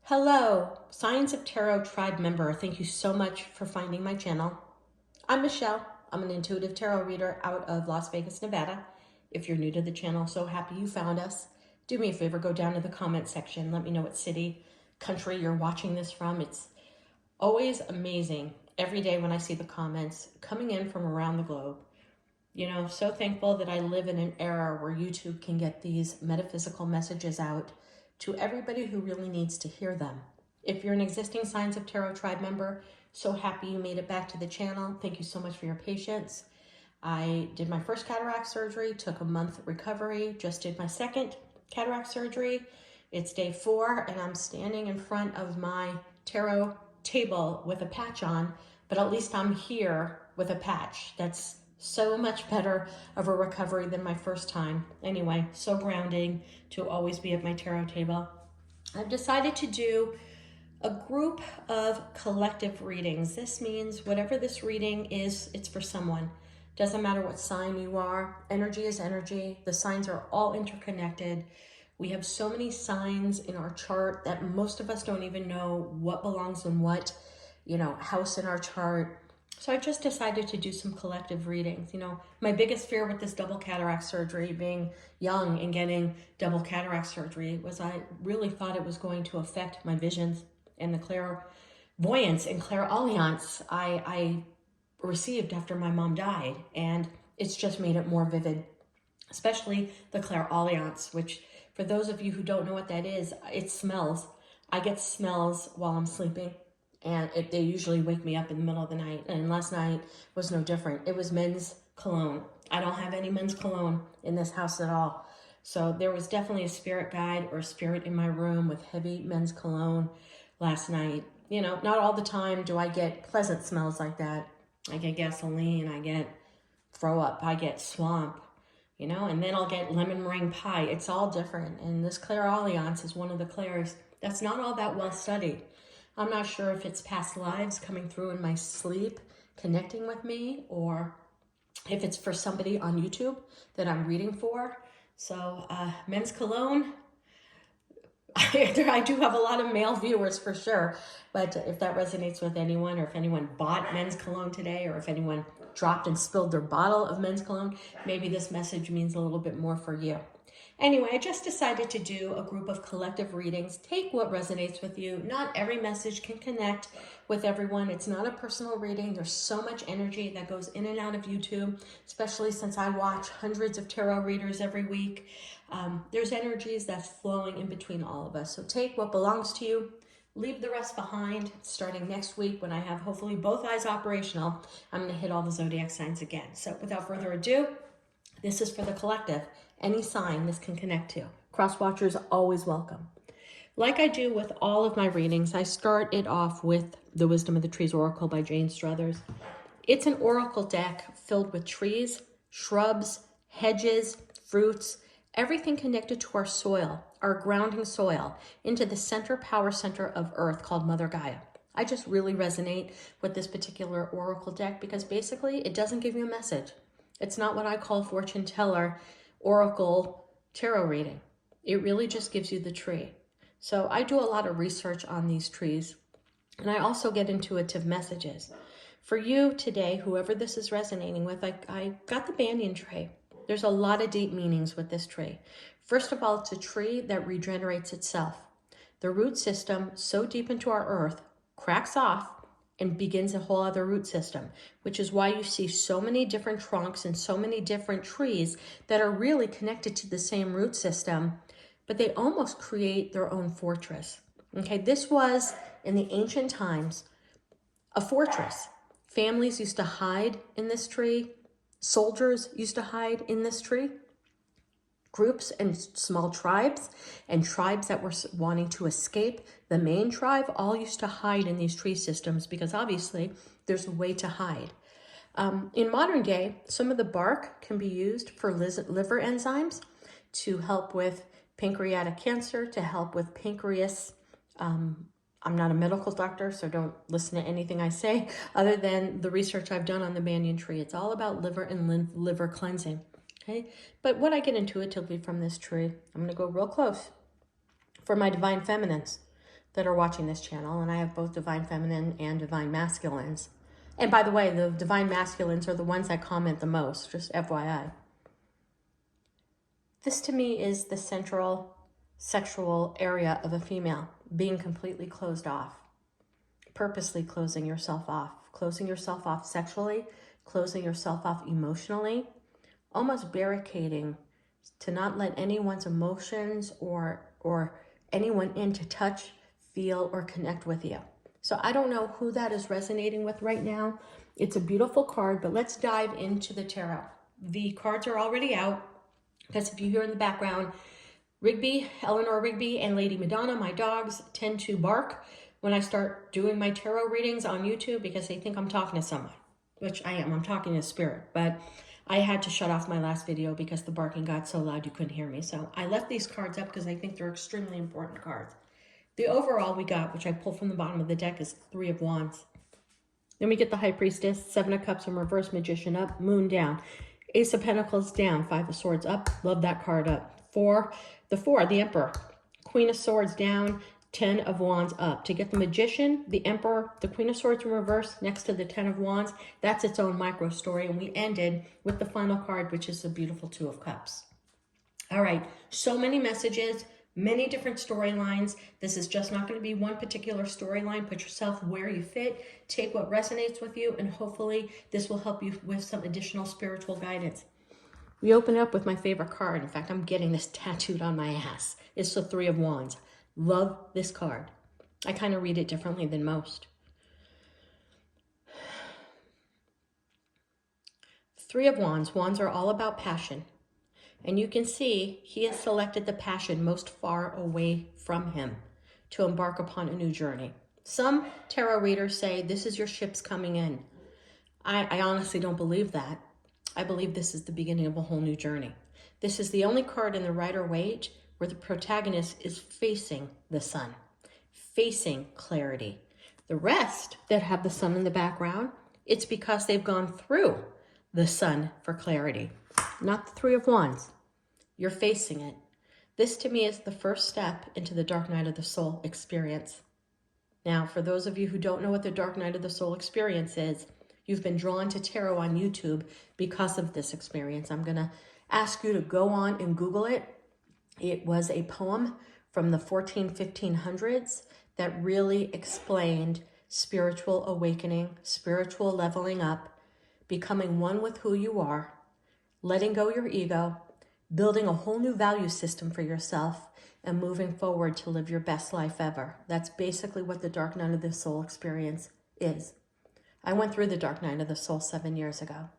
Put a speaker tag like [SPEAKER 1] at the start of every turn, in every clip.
[SPEAKER 1] Hello, Signs of Tarot tribe member. Thank you so much for finding my channel. I'm Michelle. I'm an intuitive tarot reader out of Las Vegas, Nevada. If you're new to the channel, so happy you found us. Do me a favor, go down to the comment section. Let me know what city, country you're watching this from. It's always amazing every day when I see the comments coming in from around the globe. You know, so thankful that I live in an era where YouTube can get these metaphysical messages out to everybody who really needs to hear them. If you're an existing Signs of Tarot tribe member, so happy you made it back to the channel. Thank you so much for your patience. I did my first cataract surgery, took a month recovery, just did my second cataract surgery. It's day 4 and I'm standing in front of my tarot table with a patch on, but at least I'm here with a patch. That's so much better of a recovery than my first time. Anyway, so grounding to always be at my tarot table. I've decided to do a group of collective readings. This means whatever this reading is, it's for someone. Doesn't matter what sign you are. Energy is energy. The signs are all interconnected. We have so many signs in our chart that most of us don't even know what belongs in what, house in our chart. So I just decided to do some collective readings. My biggest fear with this double cataract surgery, being young and getting double cataract surgery, was I really thought it was going to affect my visions and the clairvoyance and clairaudience I received after my mom died. And it's just made it more vivid, especially the clairaudience, which for those of you who don't know what that is, it smells. I get smells while I'm sleeping. And they usually wake me up in the middle of the night. And last night was no different. It was men's cologne. I don't have any men's cologne in this house at all. So there was definitely a spirit guide or a spirit in my room with heavy men's cologne last night. Not all the time do I get pleasant smells like that. I get gasoline, I get throw up, I get swamp, and then I'll get lemon meringue pie. It's all different. And this clairaudience is one of the clairs that's not all that well studied. I'm not sure if it's past lives coming through in my sleep, connecting with me, or if it's for somebody on YouTube that I'm reading for. So men's cologne, I do have a lot of male viewers for sure, but if that resonates with anyone, or if anyone bought men's cologne today, or if anyone dropped and spilled their bottle of men's cologne, maybe this message means a little bit more for you. Anyway, I just decided to do a group of collective readings. Take what resonates with you. Not every message can connect with everyone. It's not a personal reading. There's so much energy that goes in and out of YouTube, especially since I watch hundreds of tarot readers every week. There's energies that's flowing in between all of us. So take what belongs to you. Leave the rest behind. Starting next week, when I have hopefully both eyes operational, I'm going to hit all the zodiac signs again. So without further ado, this is for the collective. Any sign this can connect to. Cross watchers always welcome. Like I do with all of my readings, I start it off with The Wisdom of the Trees Oracle by Jane Struthers. It's an oracle deck filled with trees, shrubs, hedges, fruits, everything connected to our soil, our grounding soil, into the power center of Earth called Mother Gaia. I just really resonate with this particular oracle deck because basically it doesn't give you a message. It's not what I call fortune teller oracle tarot reading. It really just gives you the tree. So I do a lot of research on these trees, and I also get intuitive messages. For you today, whoever this is resonating with, I got the banyan tree. There's a lot of deep meanings with this tree. First of all, it's a tree that regenerates itself. The root system, so deep into our earth, cracks off and begins a whole other root system, which is why you see so many different trunks and so many different trees that are really connected to the same root system, but they almost create their own fortress. Okay, this was, in the ancient times, a fortress. Families used to hide in this tree. Soldiers used to hide in this tree. Groups and small tribes and tribes that were wanting to escape the main tribe all used to hide in these tree systems because obviously there's a way to hide. In modern day, some of the bark can be used for liver enzymes to help with pancreatic cancer, to help with pancreas. I'm not a medical doctor, so don't listen to anything I say other than the research I've done on the banyan tree. It's all about liver and liver cleansing. Okay, but what I get intuitively from this tree, I'm going to go real close. For my divine feminines, that are watching this channel, and I have both divine feminine and divine masculines. And by the way, the divine masculines are the ones that comment the most, just FYI. This to me is the central sexual area of a female, being completely closed off, purposely closing yourself off sexually, closing yourself off emotionally, almost barricading to not let anyone's emotions or anyone in to touch, feel, or connect with you. So I don't know who that is resonating with right now. It's a beautiful card, but let's dive into the tarot. The cards are already out. Because if you hear in the background, Rigby, Eleanor Rigby, and Lady Madonna, my dogs, tend to bark when I start doing my tarot readings on YouTube because they think I'm talking to someone, which I am. I'm talking to spirit, but I had to shut off my last video because the barking got so loud you couldn't hear me. So I left these cards up because I think they're extremely important cards. The overall we got, which I pulled from the bottom of the deck, is Three of Wands. Then we get the High Priestess, Seven of Cups in reverse, Magician up, Moon down. Ace of Pentacles down, Five of Swords up, love that card up. The Emperor, Queen of Swords down, 10 of Wands up. To get the Magician, the Emperor, the Queen of Swords in reverse next to the 10 of Wands, that's its own micro story. And we ended with the final card, which is the beautiful Two of Cups. All right, so many messages, many different storylines. This is just not going to be one particular storyline. Put yourself where you fit, take what resonates with you, and hopefully this will help you with some additional spiritual guidance. We open up with my favorite card. In fact, I'm getting this tattooed on my ass. It's the Three of Wands. Love this card. I kind of read it differently than most. Three of Wands. Wands are all about passion. And you can see he has selected the passion most far away from him to embark upon a new journey. Some tarot readers say this is your ships coming in. I honestly don't believe that. I believe this is the beginning of a whole new journey. This is the only card in the Rider-Waite where the protagonist is facing the sun, facing clarity. The rest that have the sun in the background, it's because they've gone through the sun for clarity. Not the Three of Wands. You're facing it. This to me is the first step into the Dark Night of the Soul experience. Now, for those of you who don't know what the Dark Night of the Soul experience is, you've been drawn to tarot on YouTube because of this experience. I'm going to ask you to go on and Google it. It was a poem from the 1500s that really explained spiritual awakening, spiritual leveling up, becoming one with who you are, letting go your ego, building a whole new value system for yourself, and moving forward to live your best life ever. That's basically what the Dark Night of the Soul experience is. I went through the Dark Night of the Soul 7 years ago.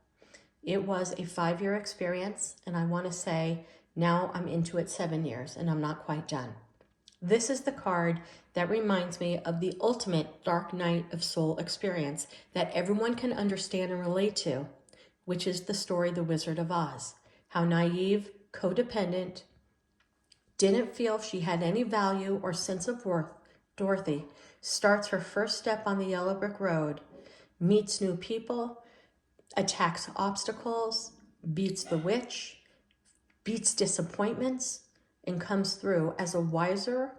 [SPEAKER 1] It was a 5-year experience, and I want to say now I'm into it 7 years, and I'm not quite done. This is the card that reminds me of the ultimate Dark Night of Soul experience that everyone can understand and relate to, which is the story The Wizard of Oz. How naive, codependent, didn't feel she had any value or sense of worth, Dorothy starts her first step on the yellow brick road, meets new people, attacks obstacles, beats the witch, beats disappointments, and comes through as a wiser,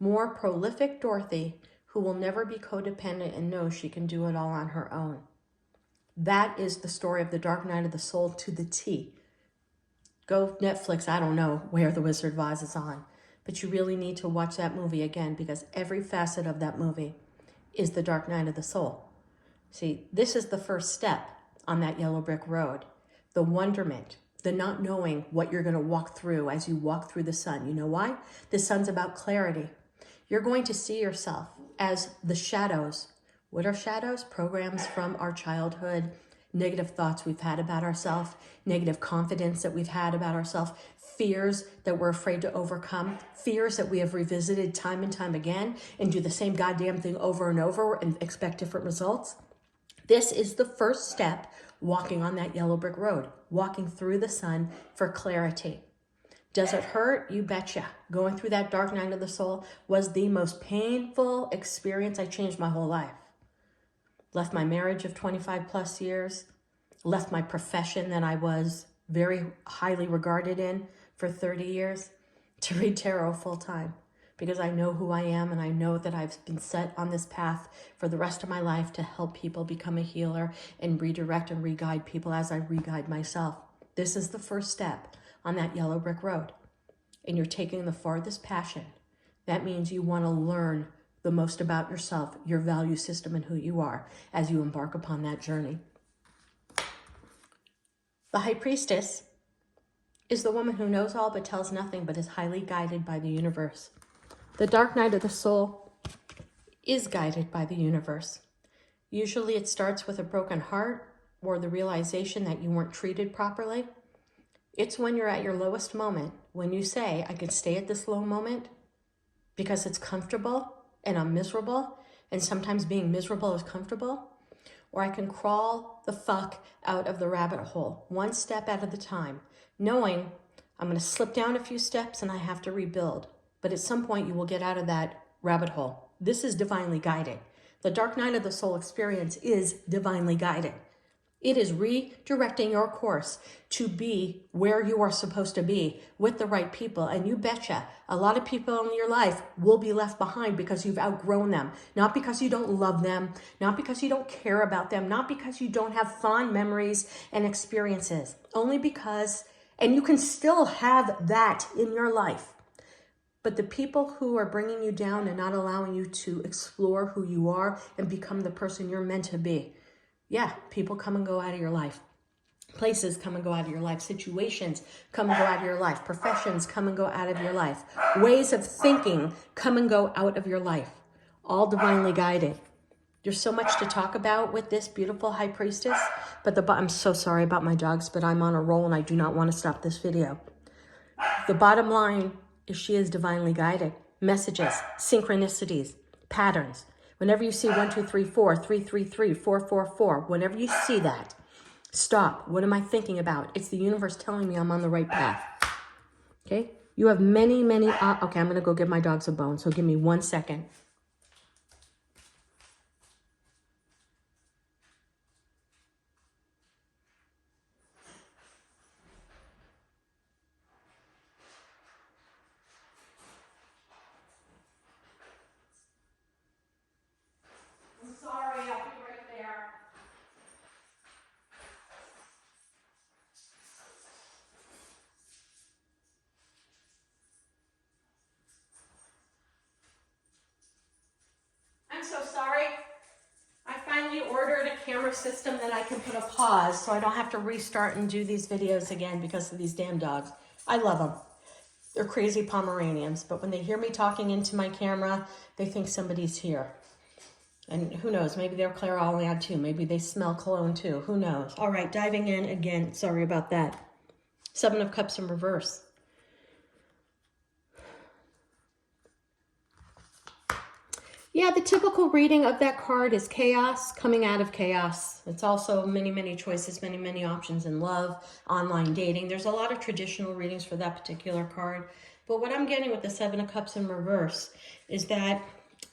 [SPEAKER 1] more prolific Dorothy who will never be codependent and knows she can do it all on her own. That is the story of the Dark Night of the Soul to the T. Go Netflix, I don't know where The Wizard of Oz is on, but you really need to watch that movie again because every facet of that movie is the Dark Night of the Soul. See, this is the first step on that yellow brick road. The wonderment, the not knowing what you're going to walk through as you walk through the sun. You know why? The sun's about clarity. You're going to see yourself as the shadows. What are shadows? Programs from our childhood, negative thoughts we've had about ourselves, negative confidence that we've had about ourselves, fears that we're afraid to overcome, fears that we have revisited time and time again and do the same goddamn thing over and over and expect different results. This is the first step walking on that yellow brick road, walking through the sun for clarity. Does it hurt? You betcha. Going through that Dark Night of the Soul was the most painful experience. I changed my whole life. Left my marriage of 25 plus years, left my profession that I was very highly regarded in for 30 years to read tarot full time. because I know who I am, and I know that I've been set on this path for the rest of my life to help people become a healer and redirect and re-guide people as I re-guide myself. This is the first step on that yellow brick road, and you're taking the farthest passion. That means you want to learn the most about yourself, your value system, and who you are as you embark upon that journey. The High Priestess is the woman who knows all but tells nothing, but is highly guided by the universe. The dark night of the soul is guided by the universe. Usually it starts with a broken heart or the realization that you weren't treated properly. It's when you're at your lowest moment, when you say, I can stay at this low moment because it's comfortable and I'm miserable, and sometimes being miserable is comfortable, or I can crawl the fuck out of the rabbit hole, one step at a time, knowing I'm going to slip down a few steps and I have to rebuild. But at some point you will get out of that rabbit hole. This is divinely guided. The dark night of the soul experience is divinely guided. It is redirecting your course to be where you are supposed to be with the right people. And you betcha, a lot of people in your life will be left behind because you've outgrown them. Not because you don't love them, not because you don't care about them, not because you don't have fond memories and experiences. Only because, and you can still have that in your life. But the people who are bringing you down and not allowing you to explore who you are and become the person you're meant to be. Yeah, people come and go out of your life. Places come and go out of your life. Situations come and go out of your life. Professions come and go out of your life. Ways of thinking come and go out of your life. All divinely guided. There's so much to talk about with this beautiful High Priestess. But I'm so sorry about my dogs, but I'm on a roll and I do not want to stop this video. The bottom line is she is divinely guided. Messages, synchronicities, patterns. Whenever you see 1, 2, 3, 4, 3, 3, 3, 4, 4, 4, whenever you see that, stop. What am I thinking about? It's the universe telling me I'm on the right path. Okay? You have many, many... okay, I'm going to go give my dogs a bone, so give me 1 second. I'm so sorry. I finally ordered a camera system that I can put a pause so I don't have to restart and do these videos again because of these damn dogs. I love them. They're crazy Pomeranians, but when they hear me talking into my camera, they think somebody's here. And who knows, maybe they're clairvoyant too. Maybe they smell cologne too. Who knows? All right, diving in again. Sorry about that. 7 of Cups in reverse. Yeah, the typical reading of that card is chaos, coming out of chaos. It's also many, many choices, many, many options in love, online dating. There's a lot of traditional readings for that particular card. But what I'm getting with the 7 of Cups in reverse is that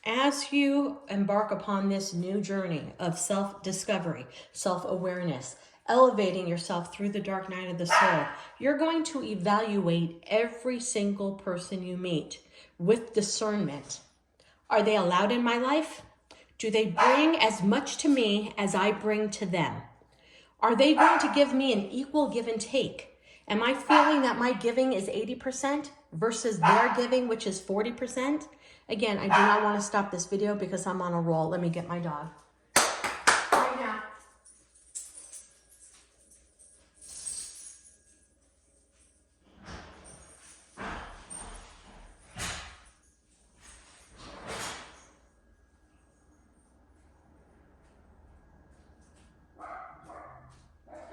[SPEAKER 1] as you embark upon this new journey of self-discovery, self-awareness, elevating yourself through the dark night of the soul, you're going to evaluate every single person you meet with discernment. Are they allowed in my life? Do they bring as much to me as I bring to them? Are they going to give me an equal give and take? Am I feeling that my giving is 80% versus their giving, which is 40%? Again, I do not want to stop this video because I'm on a roll. Let me get my dog. Right now.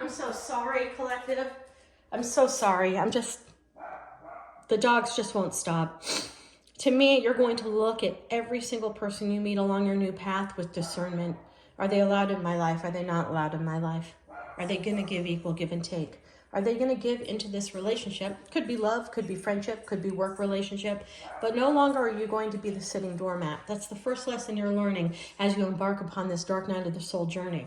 [SPEAKER 1] I'm so sorry, collective. I'm so sorry. The dogs just won't stop. To me, you're going to look at every single person you meet along your new path with discernment. Are they allowed in my life? Are they not allowed in my life? Are they going to give equal give and take? Are they going to give into this relationship? Could be love, could be friendship, could be work relationship, but no longer are you going to be the sitting doormat. That's the first lesson you're learning as you embark upon this dark night of the soul journey.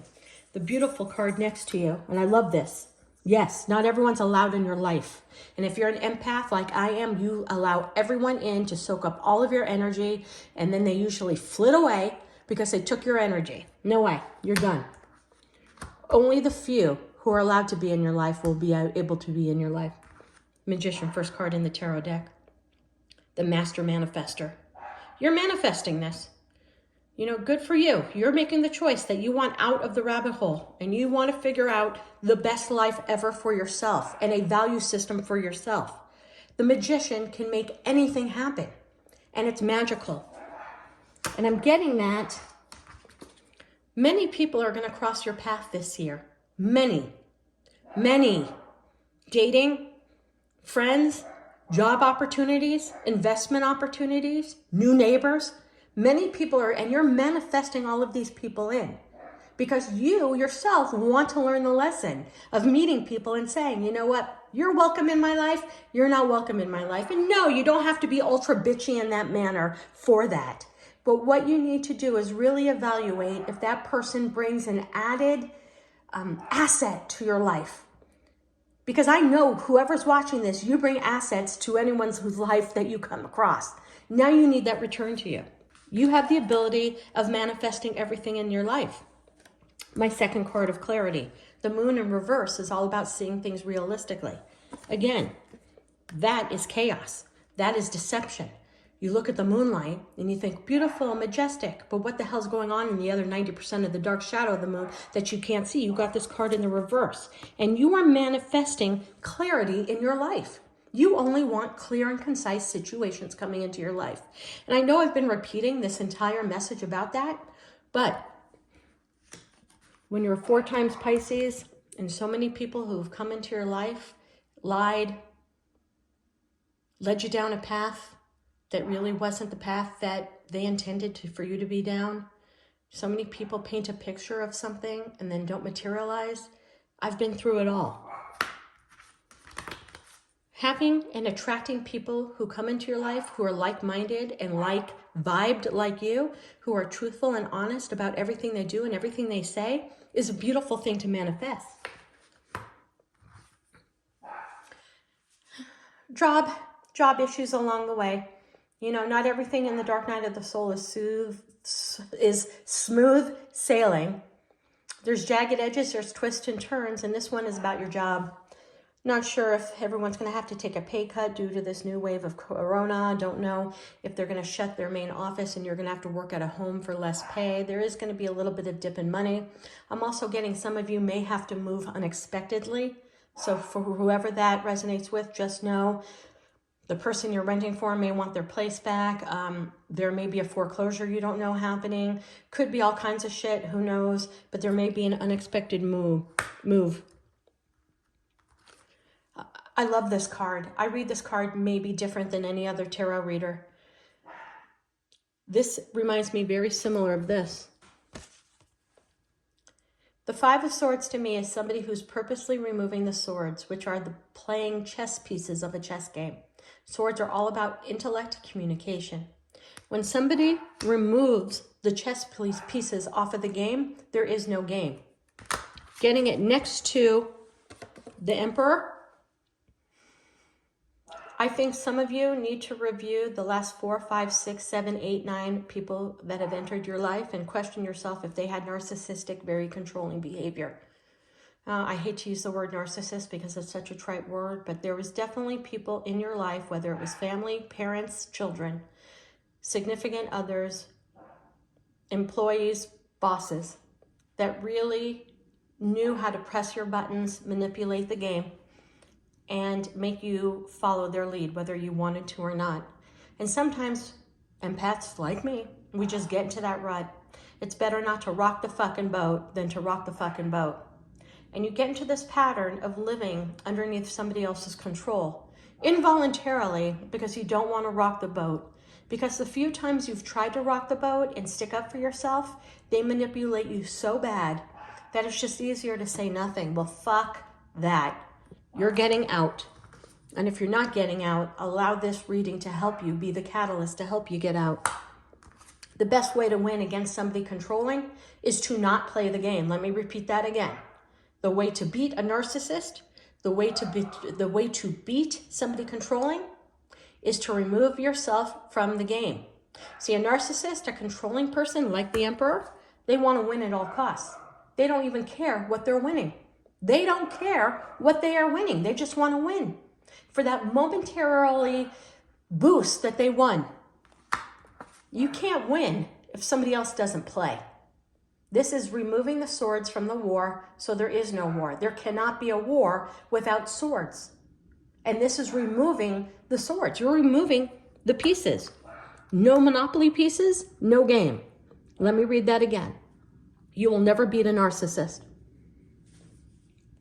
[SPEAKER 1] The beautiful card next to you, and I love this, Yes, not everyone's allowed in your life. And if you're an empath like I am, you allow everyone in to soak up all of your energy, and then they usually flit away because they took your energy. No way, you're done. Only the few who are allowed to be in your life will be able to be in your life. Magician, first card in the tarot deck. The Master Manifester. You're manifesting this. You know, good for you. You're making the choice that you want out of the rabbit hole and you want to figure out the best life ever for yourself and a value system for yourself. The Magician can make anything happen, and it's magical. And I'm getting that many people are going to cross your path this year. Many. Dating, friends, job opportunities, investment opportunities, new neighbors. Many people are, and you're manifesting all of these people in because you yourself want to learn the lesson of meeting people and saying, you know what, you're welcome in my life, you're not welcome in my life. And no, you don't have to be ultra bitchy in that manner for that. But what you need to do is really evaluate if that person brings an added asset to your life. Because I know whoever's watching this, you bring assets to anyone's whose life that you come across. Now you need that return to you. You have the ability of manifesting everything in your life. My second card of clarity, the Moon in reverse, is all about seeing things realistically. Again, that is chaos. That is deception. You look at the moonlight and you think beautiful, majestic, but what the hell's going on in the other 90% of the dark shadow of the moon that you can't see? You got this card in the reverse, and you are manifesting clarity in your life. You only want clear and concise situations coming into your life. And I know I've been repeating this entire message about that, but when you're 4 times Pisces and so many people who have come into your life, lied, led you down a path that really wasn't the path that they intended for you to be down. So many people paint a picture of something and then don't materialize. I've been through it all. Having and attracting people who come into your life who are like-minded and vibed like you, who are truthful and honest about everything they do and everything they say, is a beautiful thing to manifest. Job issues along the way. You know, not everything in the dark night of the soul is smooth sailing. There's jagged edges, there's twists and turns, and this one is about your job. Not sure if everyone's going to have to take a pay cut due to this new wave of corona. Don't know if they're going to shut their main office and you're going to have to work at a home for less pay. There is going to be a little bit of dip in money. I'm also getting some of you may have to move unexpectedly. So for whoever that resonates with, just know the person you're renting for may want their place back. There may be a foreclosure you don't know happening. Could be all kinds of shit, who knows? But there may be an unexpected move. I love this card. I read this card maybe different than any other tarot reader. This reminds me very similar of this. The Five of Swords to me is somebody who's purposely removing the swords, which are the playing chess pieces of a chess game. Swords are all about intellect, communication. When somebody removes the chess pieces off of the game, there is no game. Getting it next to the Emperor, I think some of you need to review the last 4, 5, 6, 7, 8, 9 people that have entered your life and question yourself if they had narcissistic, very controlling behavior. I hate to use the word narcissist because it's such a trite word, but there was definitely people in your life, whether it was family, parents, children, significant others, employees, bosses, that really knew how to press your buttons, manipulate the game, and make you follow their lead, whether you wanted to or not. And sometimes empaths like me, we just get into that rut. It's better not to rock the fucking boat than to rock the fucking boat. And you get into this pattern of living underneath somebody else's control, involuntarily, because you don't want to rock the boat. Because the few times you've tried to rock the boat and stick up for yourself, they manipulate you so bad that it's just easier to say nothing. Well, fuck that. You're getting out. And if you're not getting out, allow this reading to help you, be the catalyst to help you get out. The best way to win against somebody controlling is to not play the game. Let me repeat that again. The way to beat a narcissist The way to beat somebody controlling is to remove yourself from the game. See, a narcissist, a controlling person like the Emperor, they want to win at all costs. They don't even care what they're winning. They don't care what they are winning. They just want to win. For that momentarily boost that they won. You can't win if somebody else doesn't play. This is removing the swords from the war, so there is no war. There cannot be a war without swords. And this is removing the swords. You're removing the pieces. No Monopoly pieces, no game. Let me read that again. You will never beat a narcissist.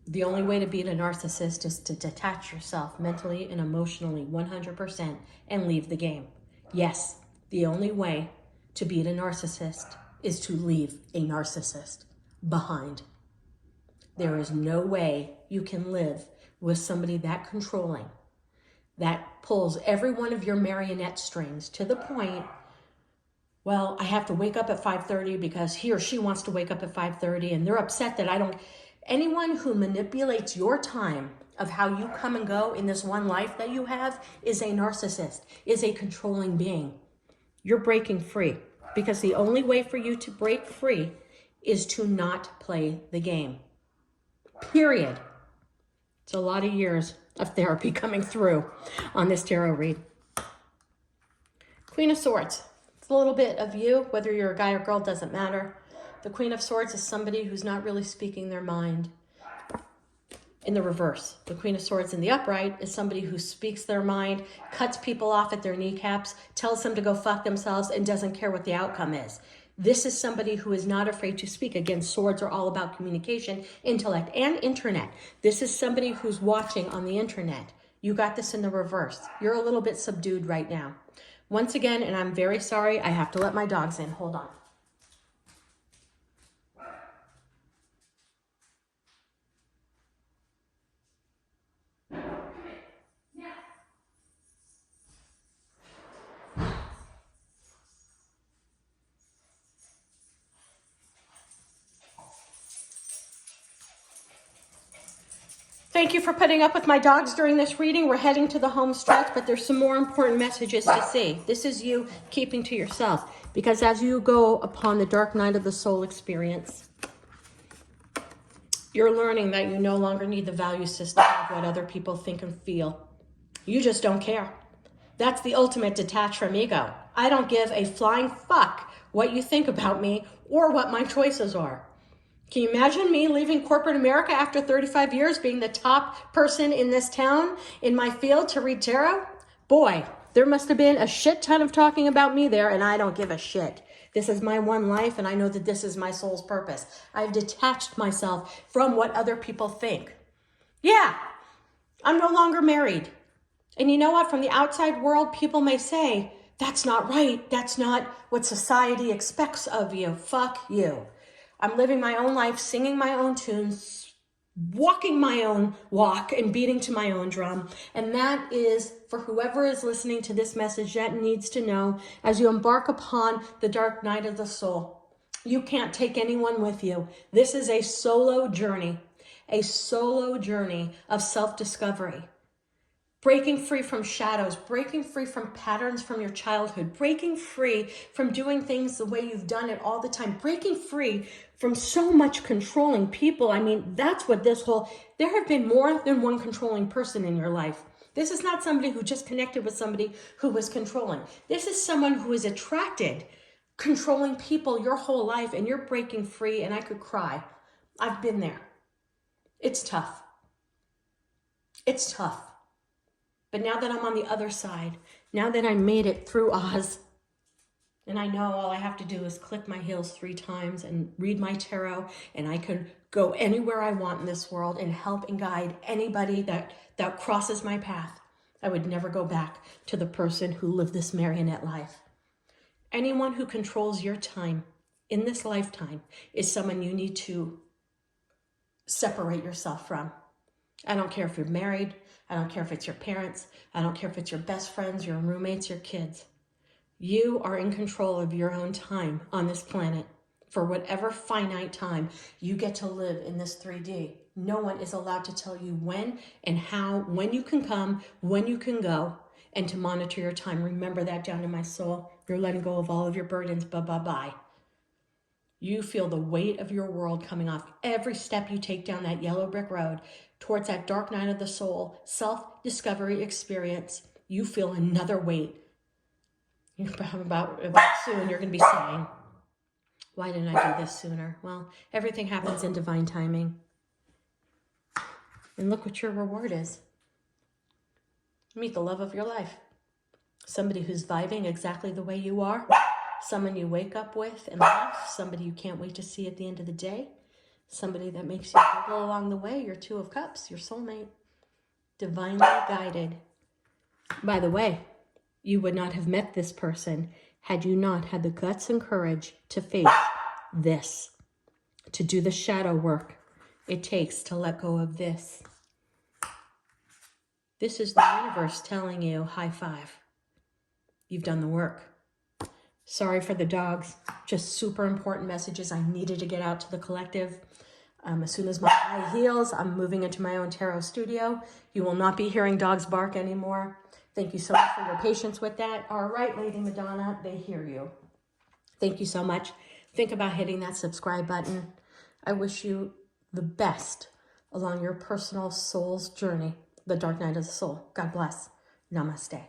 [SPEAKER 1] The only way to beat a narcissist is to detach yourself mentally and emotionally 100% and leave the game. Yes, the only way to beat a narcissist is to leave a narcissist behind. There is no way you can live with somebody that controlling, that pulls every one of your marionette strings to the point, well, I have to wake up at 5:30 because he or she wants to wake up at 5:30 and they're upset that I don't. Anyone who manipulates your time of how you come and go in this one life that you have is a narcissist, is a controlling being. You're breaking free because the only way for you to break free is to not play the game. Period. It's a lot of years of therapy coming through on this tarot read. Queen of Swords. It's a little bit of you, whether you're a guy or girl, doesn't matter. The Queen of Swords is somebody who's not really speaking their mind. In the reverse, the Queen of Swords in the upright is somebody who speaks their mind, cuts people off at their kneecaps, tells them to go fuck themselves, and doesn't care what the outcome is. This is somebody who is not afraid to speak. Again, swords are all about communication, intellect, and internet. This is somebody who's watching on the internet. You got this in the reverse. You're a little bit subdued right now. Once again, and I'm very sorry, I have to let my dogs in. Hold on. Thank you for putting up with my dogs during this reading. We're heading to the home stretch, but there's some more important messages to see. This is you keeping to yourself, because as you go upon the dark night of the soul experience, you're learning that you no longer need the value system of what other people think and feel. You just don't care. That's the ultimate detach from ego. I don't give a flying fuck what you think about me or what my choices are. Can you imagine me leaving corporate America after 35 years, being the top person in this town, in my field, to read tarot? Boy, there must have been a shit ton of talking about me there, and I don't give a shit. This is my one life, and I know that this is my soul's purpose. I've detached myself from what other people think. Yeah, I'm no longer married. And you know what? From the outside world, people may say, that's not right. That's not what society expects of you. Fuck you. I'm living my own life, singing my own tunes, walking my own walk, and beating to my own drum. And that is for whoever is listening to this message that needs to know, as you embark upon the dark night of the soul, you can't take anyone with you. This is a solo journey of self-discovery. Breaking free from shadows, breaking free from patterns from your childhood, breaking free from doing things the way you've done it all the time, breaking free from so much controlling people. I mean, that's what there have been more than one controlling person in your life. This is not somebody who just connected with somebody who was controlling. This is someone who is attracted, controlling people your whole life, and you're breaking free, and I could cry. I've been there. It's tough. It's tough. But now that I'm on the other side, now that I made it through Oz, and I know all I have to do is click my heels 3 times and read my tarot, and I can go anywhere I want in this world and help and guide anybody that crosses my path, I would never go back to the person who lived this marionette life. Anyone who controls your time in this lifetime is someone you need to separate yourself from. I don't care if you're married. I don't care if it's your parents. I don't care if it's your best friends, your roommates, your kids. You are in control of your own time on this planet for whatever finite time you get to live in this 3D. No one is allowed to tell you when and how, when you can come, when you can go, and to monitor your time. Remember that down in my soul. You're letting go of all of your burdens. Bye-bye-bye. You feel the weight of your world coming off every step you take down that yellow brick road towards that dark night of the soul, self-discovery experience. You feel another weight. About soon you're going to be saying, why didn't I do this sooner? Well, everything happens in divine timing. And look what your reward is. Meet the love of your life. Somebody who's vibing exactly the way you are. Someone you wake up with and laugh. Somebody you can't wait to see at the end of the day. Somebody that makes you giggle along the way. Your Two of Cups, your soulmate. Divinely guided. By the way, you would not have met this person had you not had the guts and courage to face this. To do the shadow work it takes to let go of this. This is the universe telling you, high five. You've done the work. Sorry for the dogs. Just super important messages I needed to get out to the collective. As soon as my eye heals, I'm moving into my own tarot studio. You will not be hearing dogs bark anymore. Thank you so much for your patience with that. All right, Lady Madonna, they hear you. Thank you so much. Think about hitting that subscribe button. I wish you the best along your personal soul's journey, the dark night of the soul. God bless. Namaste.